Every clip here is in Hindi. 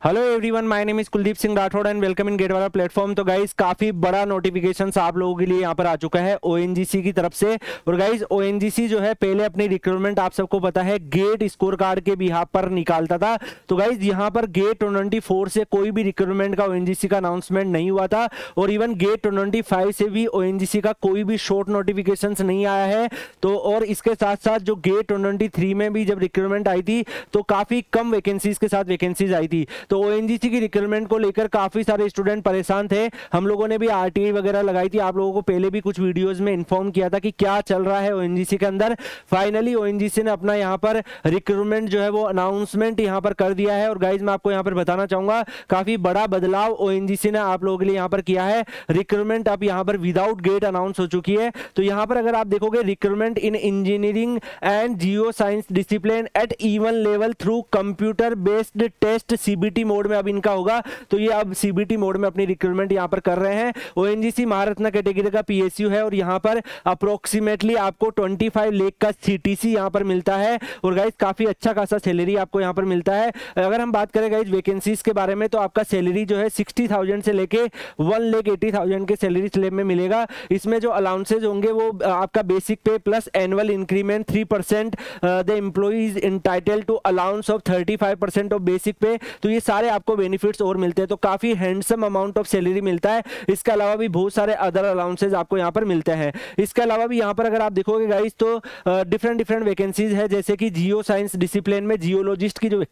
Hello everyone, my name is Kuldeep Singh Rathore and welcome in GATE वाला प्लेटफॉर्म। तो गाइस काफी बड़ा नोटिफिकेशन आप लोगों के लिए यहाँ पर आ चुका है ओएनजीसी की तरफ से। और गाइस ओएनजीसी जो है पहले अपनी रिक्रूटमेंट आप सबको पता है गेट स्कोर कार्ड के बिहाफ पर निकालता था। तो गाइस यहाँ पर गेट 24 से कोई भी रिक्रूटमेंट का ओएनजीसी का अनाउंसमेंट नहीं हुआ था और इवन गेट 25 से भी ओएनजीसी का कोई भी शॉर्ट नोटिफिकेशन नहीं आया है। तो और इसके साथ साथ जो गेट 23 में भी जब रिक्रूटमेंट आई थी तो काफी कम वैकेंसीज के साथ वैकेंसीज आई थी। तो ओएनजीसी की रिक्रूटमेंट को लेकर काफी सारे स्टूडेंट परेशान थे। हम लोगों ने भी आरटीआई वगैरह लगाई थी, आप लोगों को पहले भी कुछ वीडियोस में इन्फॉर्म किया था कि क्या चल रहा है ओएनजीसी के अंदर। फाइनली ओएनजीसी ने अपना यहाँ पर रिक्रूटमेंट जो है वो अनाउंसमेंट यहाँ पर कर दिया है। और गाइज मैं आपको यहाँ पर बताना चाहूंगा काफी बड़ा बदलाव ओएनजीसी ने आप लोगों के लिए यहाँ पर किया है। रिक्रूटमेंट अब यहाँ पर विदाउट गेट अनाउंस हो चुकी है। तो यहाँ पर अगर आप देखोगे recruitment in engineering and geo science discipline at even level through computer based test CBT mode में अब इनका होगा। तो ये अब सीबीटी मोड में अपनी रिक्रूटमेंट यहां पर कर रहे हैं। ओएनजीसी महारत्न कैटेगरी का पीएसयू है और यहां पर अप्रोक्सीमेटली आपको 25 लाख का सीटीसी यहां पर मिलता है। और गाइज काफी अच्छा खासा सैलरी आपको यहां पर मिलता है। अगर हम बात करें गाइज वैकेंसीज के बारे में तो आपका सैलरी जो है 60,000 से लेके 1,80,000 के सैलरी स्लैब में मिलेगा। इसमें जो अलाउंसेज होंगे वो आपका basic pay plus annual increment 3%, the employee is entitled to allowance of 35% of basic pay. तो ये सारे आपको बेनिफिट्स और मिलते हैं। तो काफी हैंडसम अमाउंट ऑफ सैलरी मिलता है। इसके अलावा भी बहुत सारे अदर अलाउंसेज आपको यहाँ पर मिलते हैं। इसके अलावा भी यहाँ पर अगर आप देखोगे गाइस तो डिफरेंट वैकेंसीज है, जैसे कि जियो साइंस डिसिप्लिन में जियोलॉजिस्ट की जो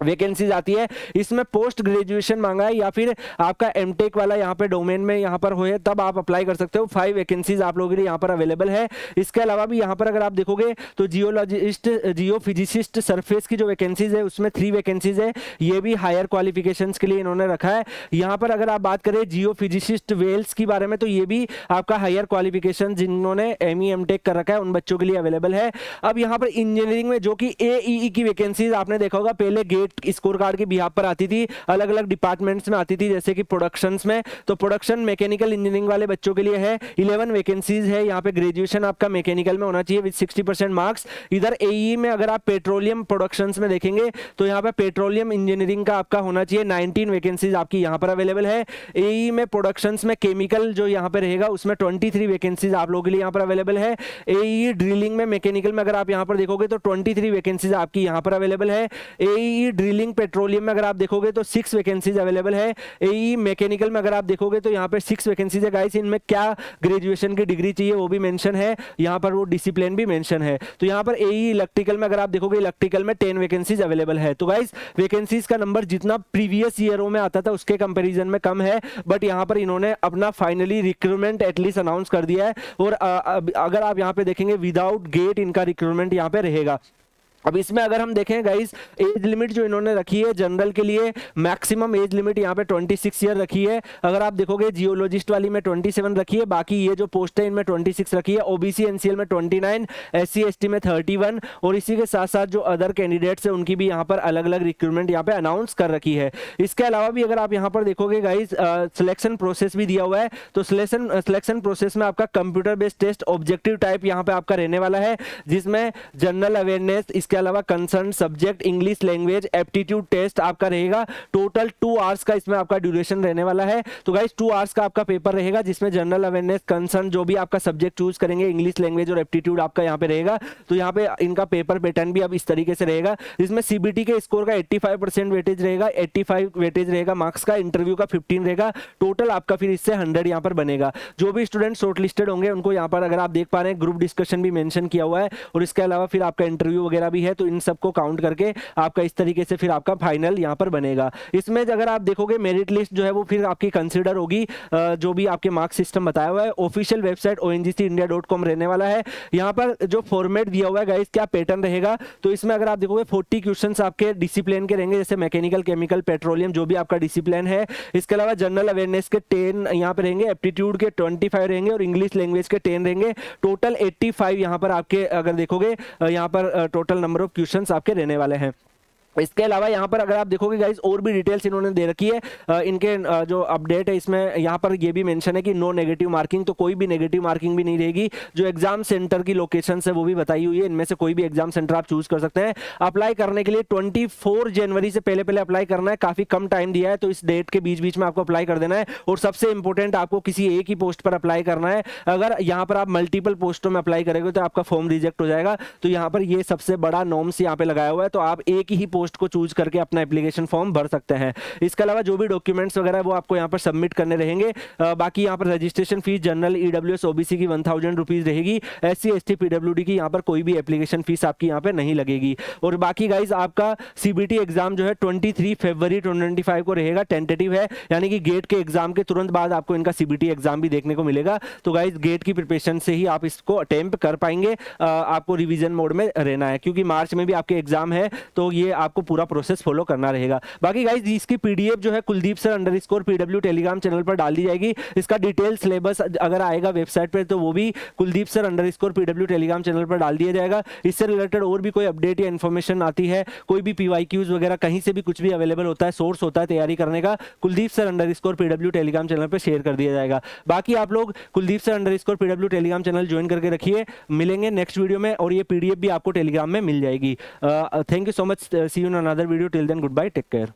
वैकेंसीज आती है इसमें पोस्ट ग्रेजुएशन मांगा है या फिर आपका एमटेक वाला यहाँ पे डोमेन में यहाँ पर होए तब आप अप्लाई कर सकते हो। 5 वैकेंसीज आप लोगों के लिए यहाँ पर अवेलेबल है। इसके अलावा भी यहाँ पर अगर आप देखोगे तो जियोलॉजिस्ट जियोफिजिसिस्ट सरफेस की जो वैकेंसीज है उसमें 3 वैकेंसीज है। ये भी हायर क्वालिफिकेशंस के लिए इन्होंने रखा है। यहाँ पर अगर आप बात करें जियोफिजिसिस्ट वेल्स की बारे में तो ये भी आपका हायर क्वालिफिकेशन जिन्होंने एमई एमटेक कर रखा है उन बच्चों के लिए अवेलेबल है। अब यहाँ पर इंजीनियरिंग में जो कि एईई की वैकेंसीज आपने देखा होगा पहले गेट स्कोर कार्ड के बिहाफ पर आती थी, अलग अलग डिपार्टमेंट्स में आती थी, जैसे कि प्रोडक्शंस में। तो प्रोडक्शन मैकेनिकल इंजीनियरिंग वाले बच्चों के लिए है 11 वैकेंसीज है। यहाँ पे ग्रेजुएशन आपका मैकेनिकल में होना चाहिए विद 60% मार्क्स। इधर एई में अगर आप पेट्रोलियम प्रोडक्शंस में देखेंगे तो यहाँ पे पेट्रोलियम इंजीनियरिंग का आपका होना चाहिए 19 वैकेंसीज आपकी यहाँ पर अवेलेबल है। एई में प्रोडक्शंस में केमिकल जो यहाँ पे रहेगा उसमें 23 वैकेंसीज आप लोगों के लिए यहाँ पर अवेलेबल है। एई ड्रिलिंग में मैकेनिकल में अगर आप यहाँ पर देखोगे तो 23 वैकेंसीज आपकी यहाँ पर अवेलेबल है। एई ड्रिलिंग पेट्रोलियम में अगर आप देखोगे तो 6 वैकेंसीज अवेलेबल है। एई मैकेनिकल में अगर आप देखोगे तो यहाँ पे 6 वैकेंसीज है। गाइस इनमें क्या ग्रेजुएशन की डिग्री चाहिए वो भी मेंशन है, यहाँ पर वो डिसिप्लिन भी मेंशन है। तो यहाँ पर एई इलेक्ट्रिकल में अगर आप देखोगे इलेक्ट्रिकल में 10 वैकेंसीज अवेलेबल है। तो गाइस वैकेंसीज का नंबर जितना प्रीवियस ईयरों में आता था उसके कंपेरिजन में कम है, बट यहाँ पर इन्होंने अपना फाइनली रिक्रूटमेंट एटलीस्ट अनाउंस कर दिया है। और अगर आप यहाँ पे देखेंगे विदाउट गेट इनका रिक्रूटमेंट यहाँ पे रहेगा। अब इसमें अगर हम देखें गाइस एज लिमिट जो इन्होंने रखी है जनरल के लिए मैक्सिमम एज लिमिट यहाँ पे 26 ईयर रखी है। अगर आप देखोगे जियोलॉजिस्ट वाली में 27 रखी है, बाकी ये जो पोस्ट है इनमें 26 रखी है। ओबीसी एनसीएल में 29, एससी एसटी में 31 और इसी के साथ साथ जो अदर कैंडिडेट्स है उनकी भी यहाँ पर अलग अलग रिक्रूटमेंट यहाँ पे अनाउंस कर रखी है। इसके अलावा भी अगर आप यहाँ पर देखोगे गाइस सिलेक्शन प्रोसेस भी दिया हुआ है। तो सिलेक्शन प्रोसेस में आपका computer based test objective type यहाँ पे आपका रहने वाला है, जिसमें जनरल अवेयरनेस, इसके अलावा concern subject English language aptitude test आपका रहेगा। टोटल 2 आवर्स का इसमें आपका ड्यूरेशन रहने वाला है। तो गाइस 2 आवर्स का आपका पेपर रहेगा जिसमें जनरल अवेयरनेस, कंसर्न जो भी आपका सब्जेक्ट चूज करेंगे, इंग्लिश लैंग्वेज और एप्टीट्यूड आपका यहाँ पे रहेगा। तो यहाँ पे इनका पेपर पैटर्न भी अब इस तरीके से रहेगा, जिसमें सीबीटी के स्कोर का 85% वेटेज रहेगा, 85 वेटेज रहेगा मार्क्स का, इंटरव्यू का 15 रहेगा। टोटल आपका फिर इससे 100 यहाँ पर बनेगा। जो भी स्टूडेंट शॉर्टलिस्टेड होंगे उनको यहाँ पर अगर आप देख पा रहे हैं ग्रुप डिस्कशन भी मेंशन किया हुआ है और इसके अलावा फिर आपका इंटरव्यू वगैरह भी है। तो इन सबको काउंट करके आपका इस तरीके से फिर आपका फाइनल यहां पर बनेगा। इसमें अगर आप देखोगे मेरिट लिस्ट जो है वो फिर आपकी कंसीडर होगी, जो भी आपके मार्क सिस्टम बताया हुआ है। ऑफिशियल वेबसाइट ONGCindia.com रहने वाला है। यहां पर जो फॉर्मेट दिया हुआ है गाइस क्या पैटर्न रहेगा, तो इसमें अगर आप देखोगे 40 क्वेश्चंस आपके डिसिप्लिन के रहेंगे, जैसे मैकेनिकल, केमिकल, पेट्रोलियम जो भी आपका डिसिप्लिन है। इसके अलावा जनरल अवेयरनेस के 10 यहाँ पे रहेंगे, एप्टीट्यूड के 25 रहेंगे और इंग्लिश लैंग्वेज के 10 रहेंगे। टोटल 85 यहाँ पर आपके अगर देखोगे यहाँ पर टोटल नंबर ऑफ क्वेश्चंस आपके रहने वाले हैं। इसके अलावा यहाँ पर अगर आप देखोगे गाइस और भी डिटेल्स इन्होंने दे रखी है। इनके जो अपडेट है इसमें यहाँ पर ये भी मेंशन है कि नो नेगेटिव मार्किंग, तो कोई भी नेगेटिव मार्किंग भी नहीं रहेगी। जो एग्जाम सेंटर की लोकेशन है वो भी बताई हुई है, इनमें से कोई भी एग्जाम सेंटर आप चूज कर सकते हैं। अप्लाई करने के लिए 24 जनवरी से पहले पहले अप्लाई करना है, काफी कम टाइम दिया है, तो इस डेट के बीच बीच में आपको अप्लाई कर देना है। और सबसे इंपॉर्टेंट, आपको किसी एक ही पोस्ट पर अप्लाई करना है। अगर यहाँ पर आप मल्टीपल पोस्टों में अप्लाई करेंगे तो आपका फॉर्म रिजेक्ट हो जाएगा। तो यहाँ पर ये सबसे बड़ा नॉर्म्स यहाँ पे लगाया हुआ है, तो आप एक ही पोस्ट को चूज करके अपना एप्लीकेशन फॉर्म भर सकते हैं। इसके अलावा जो भी डॉक्यूमेंट्स वगैरह वो आपको यहाँ पर सबमिट करने रहेंगे। बाकी यहाँ पर registration fees general, EWS, OBC की 1000 रुपीज रहेगी। एससी एसटी पीडब्ल्यूडी की यहाँ पर कोई भी एप्लीकेशन फीस आपकी यहाँ पे नहीं लगेगी। और बाकी गाइज आपका सीबीटी एग्जाम जो है 23 फरवरी 2025 को रहेगा, टेंटेटिव है, यानी कि गेट के एग्जाम के तुरंत बाद आपको इनका सीबीटी एग्जाम भी देखने को मिलेगा। तो गाइज गेट की प्रिपरेशन से ही आप इसको अटेम्प्ट कर पाएंगे। आपको रिवीजन मोड में रहना है, क्योंकि मार्च में भी आपके एग्जाम है, तो ये आपको पूरा प्रोसेस फॉलो करना रहेगा। बाकी गाइज इसकी पीडीएफ जो है Kuldeep sir _ PW Telegram channel पर डाल दी जाएगी। इसका डिटेल सिलेबस अगर आएगा वेबसाइट पर तो वो भी Kuldeep sir _ PW Telegram channel पर डाल दिया जाएगा। इससे रिलेटेड और भी कोई अपडेट या इन्फॉर्मेशन आती है, कोई भी PYQs वगैरह कहीं से भी कुछ भी अवेलेबल होता है, सोर्स होता है तैयारी करने का, Kuldeep sir _ PW Telegram channel पर शेयर कर दिया जाएगा। बाकी आप लोग Kuldeep sir _ PW Telegram channel join करके रखिए। मिलेंगे नेक्स्ट वीडियो में, और ये पीडीएफ भी आपको टेलीग्राम में मिल जाएगी। Thank you so much, see you in another video, till then goodbye, take care.